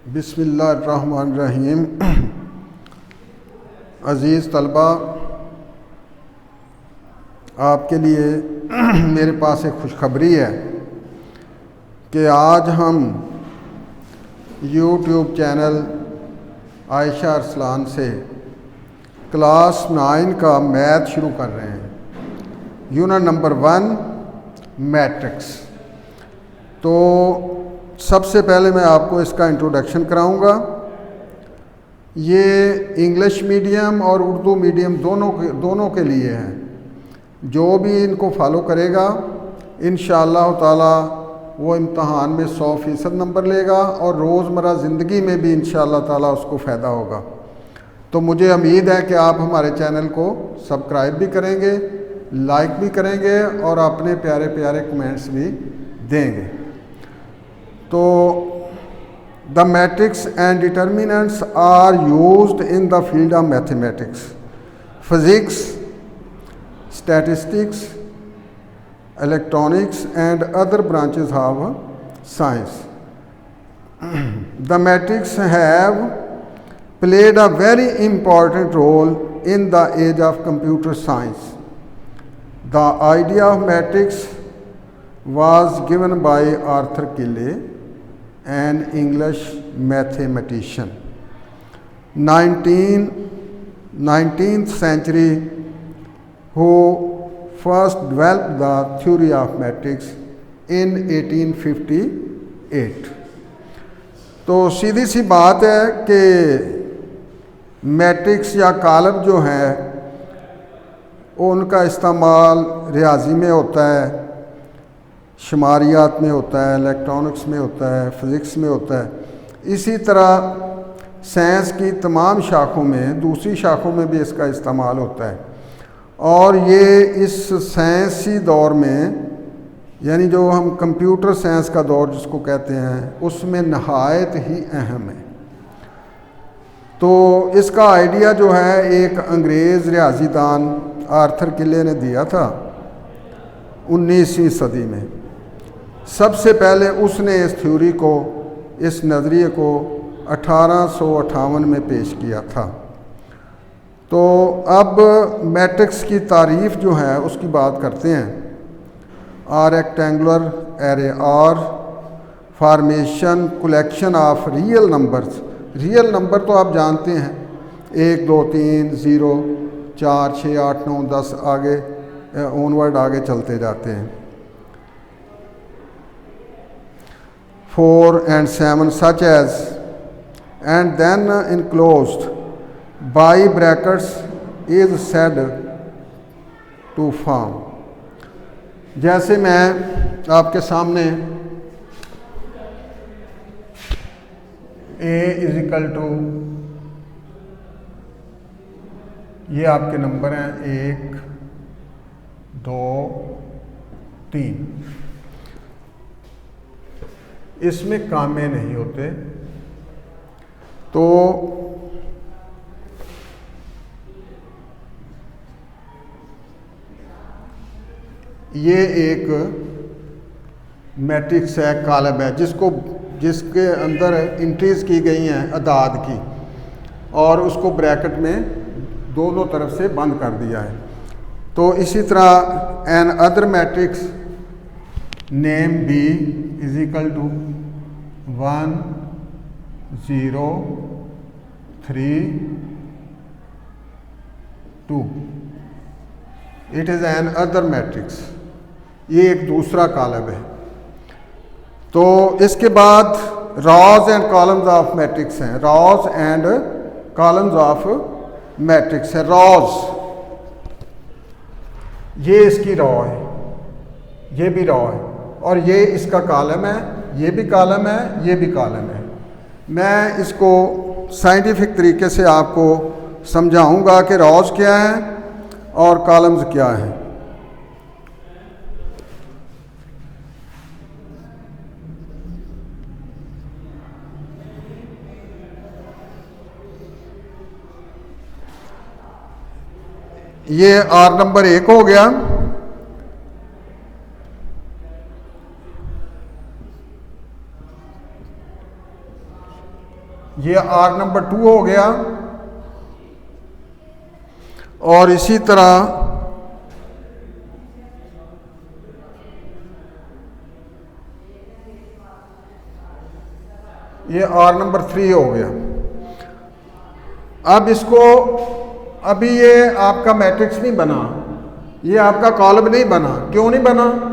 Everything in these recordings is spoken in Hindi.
बिस्मिल्लाहिर्रहमानिर्रहीम। अज़ीज़ तलबा, आपके लिए मेरे पास एक खुशखबरी है कि आज हम यूट्यूब चैनल आयशा अरसलान से क्लास 9 का मैथ शुरू कर रहे हैं। Unit number 1 matrix. तो सबसे पहले मैं आपको इसका इंट्रोडक्शन कराऊंगा। ये इंग्लिश मीडियम और उर्दू मीडियम दोनों के लिए है। जो भी इनको फॉलो करेगा इंशाअल्लाह ताला वो इम्तहान में 100% नंबर लेगा और रोज़मर्रा ज़िंदगी में भी इंशाअल्लाह ताला उसको फ़ायदा होगा। तो मुझे उम्मीद है कि आप हमारे चैनल को सब्सक्राइब भी करेंगे, लाइक भी करेंगे और अपने प्यारे प्यारे कमेंट्स भी देंगे। तो the matrix and determinants are used in the field of mathematics, physics, statistics, electronics and other branches of science. The matrices have played a very important role in the age of computer science. The idea of matrix was given by Arthur Cayley, an English mathematician. 19th century, who first developed the theory of matrix in 1858. तो सीधी सी बात है कि मैट्रिक्स या कॉलम जो है उनका इस्तेमाल रियाजी में होता है, शुमारियात में होता है, इलेक्ट्रॉनिक्स में होता है, फ़िज़िक्स में होता है। इसी तरह साइंस की तमाम शाखों में, दूसरी शाखों में भी इसका इस्तेमाल होता है। और ये इस साइंसी दौर में, यानी जो हम कंप्यूटर साइंस का दौर जिसको कहते हैं, उसमें नहायत ही अहम है। तो इसका आइडिया जो है एक अंग्रेज़ रियाजीदान आर्थर किले ने दिया था 19वीं सदी में। सबसे पहले उसने इस थ्योरी को, इस नज़रिए को 1858 में पेश किया था। तो अब मैट्रिक्स की तारीफ़ जो है उसकी बात करते हैं। आर रेक्टेंगुलर एरे और formation collection of real numbers. Real number तो आप जानते हैं, 1 2 3 0 4 6 8 9 10 आगे ऑनवर्ड आगे चलते जाते हैं। 4 and 7 such as and then enclosed by brackets is said to form। जैसे मैं आपके सामने a इज इक्वल टू, ये आपके नंबर हैं 1 2 3, इसमें कामे नहीं होते। तो ये एक मैट्रिक्स है, कॉलम है, जिसके अंदर एंट्रीज की गई हैं अदाद की, और उसको ब्रैकेट में दोनों तरफ से बंद कर दिया है। तो इसी तरह another matrix name B is equal to 1 0 3 2, it is another matrix. ये एक दूसरा कॉलम है। तो इसके बाद rows and columns of matrix हैं। Rows and columns of matrix है। रॉज, ये इसकी रॉ है, ये भी रॉ है, और ये इसका कॉलम है, ये भी कॉलम है, ये भी कॉलम है। मैं इसको साइंटिफिक तरीके से आपको समझाऊंगा कि रॉज क्या है और कॉलम्स क्या हैं। ये आर नंबर 1 हो गया। ये आर नंबर 2 हो गया। और इसी तरह ये आर नंबर 3 हो गया। अब इसको, अभी ये आपका मैट्रिक्स नहीं बना, ये आपका कॉलम नहीं बना। क्यों नहीं बना?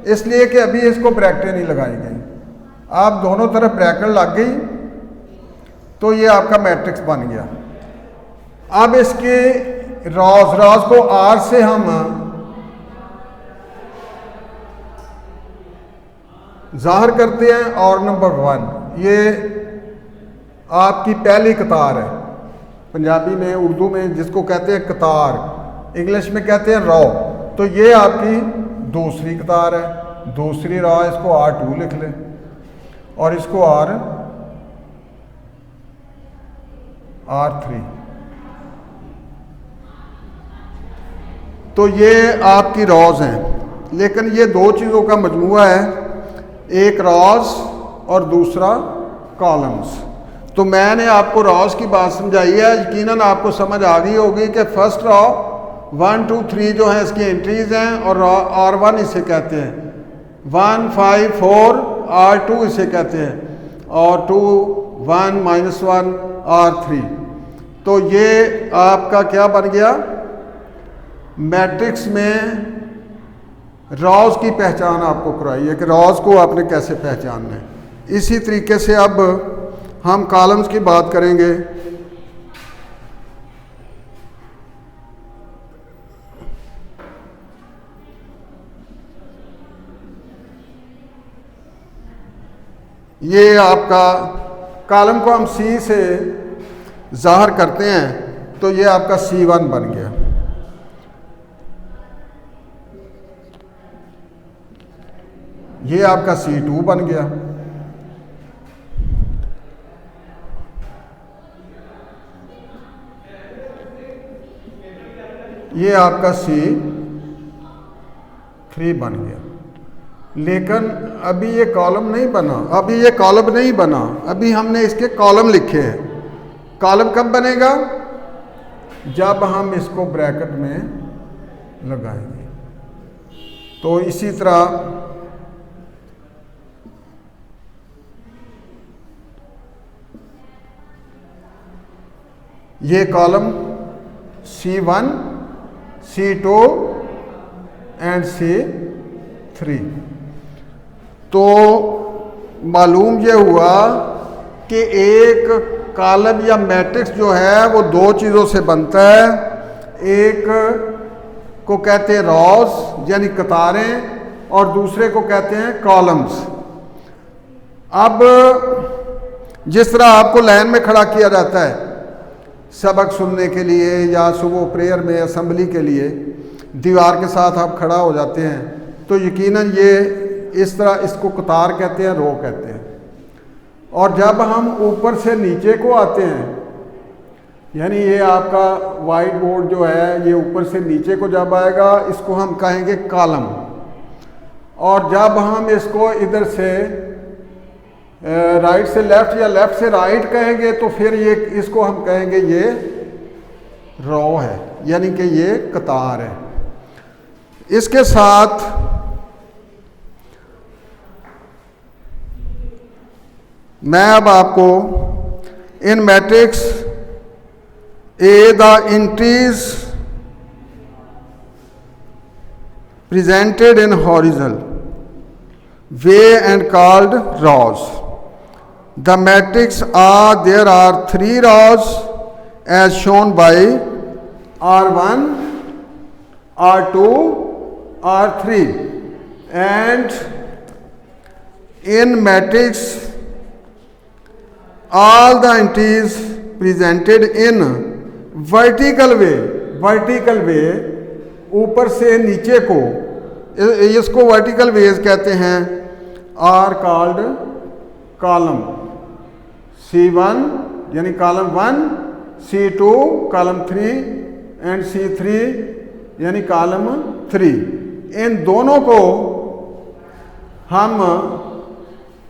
इसलिए कि अभी इसको ब्रैकेटें नहीं लगाई गई। आप दोनों तरफ ब्रैकेट लग गई तो ये आपका मैट्रिक्स बन गया। अब इसके रॉज को आर से हम जाहिर करते हैं। और नंबर 1 ये आपकी पहली कतार है। पंजाबी में, उर्दू में जिसको कहते हैं कतार, इंग्लिश में कहते हैं रॉ। तो ये आपकी दूसरी कतार है, दूसरी रॉ। इसको R2 लिख लें और इसको R3। तो ये आपकी रॉज हैं, लेकिन ये दो चीज़ों का मजमूआ है, एक रॉज और दूसरा कॉलम्स। तो मैंने आपको रॉज की बात समझाई है, यकीनन आपको समझ आ गई होगी कि फर्स्ट रॉ 1 2 3 जो है इसकी एंट्रीज हैं और R1 इसे कहते हैं, 1 5 4 R2 इसे कहते हैं और 2 1 -1 R3। तो ये आपका क्या बन गया? मैट्रिक्स में रॉज की पहचान आपको कराई है कि रॉज को आपने कैसे पहचानना है। इसी तरीके से अब हम कॉलम्स की बात करेंगे। ये आपका कॉलम को हम C से जाहिर करते हैं, तो ये आपका C1 बन गया। ये आपका C2 बन गया। ये आपका C3 बन गया। लेकिन अभी ये कॉलम नहीं बना, अभी ये कॉलम नहीं बना, अभी हमने इसके कॉलम लिखे हैं। कॉलम कब बनेगा? जब हम इसको ब्रैकेट में लगाएंगे। तो इसी तरह ये column C1 C2 and C3। तो मालूम ये हुआ कि एक कॉलम या मैट्रिक्स जो है वो दो चीज़ों से बनता है। एक को कहते हैं रॉज यानी कतारें और दूसरे को कहते हैं कॉलम्स। अब जिस तरह आपको लाइन में खड़ा किया जाता है सबक सुनने के लिए या सुबह प्रेयर में असेंबली के लिए, दीवार के साथ आप खड़ा हो जाते हैं, तो यकीनन ये इस तरह, इसको कतार कहते हैं, रो कहते हैं। और जब हम ऊपर से नीचे को आते हैं, यानी ये आपका वाइट बोर्ड जो है ये ऊपर से नीचे को जब आएगा इसको हम कहेंगे कॉलम। और जब हम इसको इधर से राइट से लेफ्ट या लेफ्ट से राइट कहेंगे तो फिर ये इसको हम कहेंगे ये रो है, यानी कि ये कतार है। इसके साथ मैं अब आपको इन matrix A the entries presented in horizontal way and called rows. The matrix are, there are 3 rows as shown by R1, R2, R3, and in matrix all the entries presented in vertical way ऊपर से नीचे को, इसको वर्टिकल वेज कहते हैं, आर कॉल्ड कॉलम। C1 यानी column 1, C2 column 3 and C3 यानी कॉलम 3। इन दोनों को हम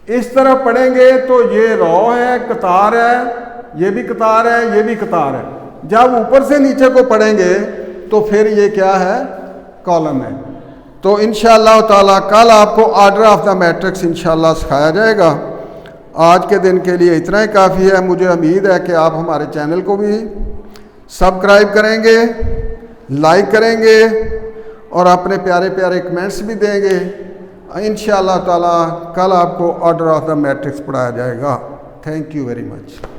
इस तरह पढ़ेंगे तो ये रो है, कतार है, ये भी कतार है, ये भी कतार है। जब ऊपर से नीचे को पढ़ेंगे तो फिर ये क्या है, कॉलम है। तो इंशाअल्लाह ताला कल आपको ऑर्डर ऑफ द मैट्रिक्स इंशाअल्लाह सिखाया जाएगा। आज के दिन के लिए इतना ही काफ़ी है। मुझे उम्मीद है कि आप हमारे चैनल को भी सब्सक्राइब करेंगे, लाइक करेंगे और अपने प्यारे प्यारे कमेंट्स भी देंगे। इंशाअल्लाह ताला कल आपको ऑर्डर ऑफ द मैट्रिक्स पढ़ाया जाएगा। Thank you very much.